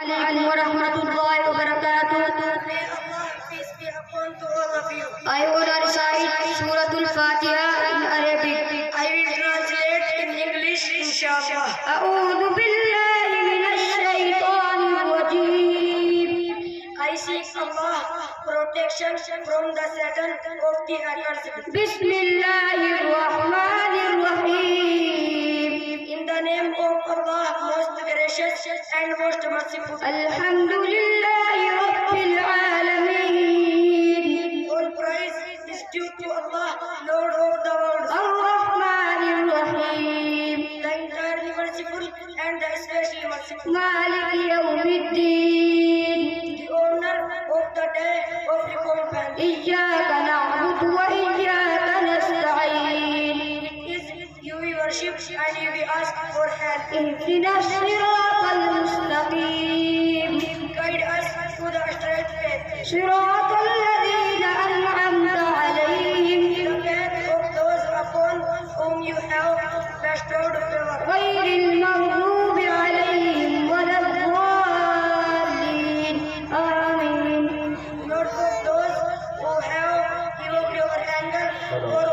Alaikum warahmatullahi wabarakatuh. May Allah peace be upon to all of you. I will recite Suratul Fatiha in Arabic. I will translate in English, inshallah. أعوذ بالله من الشيطان الرجيم. I seek Allah protection from the Satan of the accursed. بسم الله الرحمن الرحيم. In the name of Allah, most gracious and most merciful. الحمد لله رب العالمين. All praise is due to Allah, Lord of the world. الرحمن الرحيم. The entirely merciful and the especially merciful. مالك يوم الدين. The owner of the day of recompense. إياك نعبد وإياك نستعين. It is you we worship and you we ask for help. اهدنا الصراط المستقيم. Guide us to the straight path. صراط الذين أنعمت عليهم The path of those upon whom you have bestowed favor. غير المغضوب عليهم ولا الضالين. آمين. Not of those who have evoked your anger or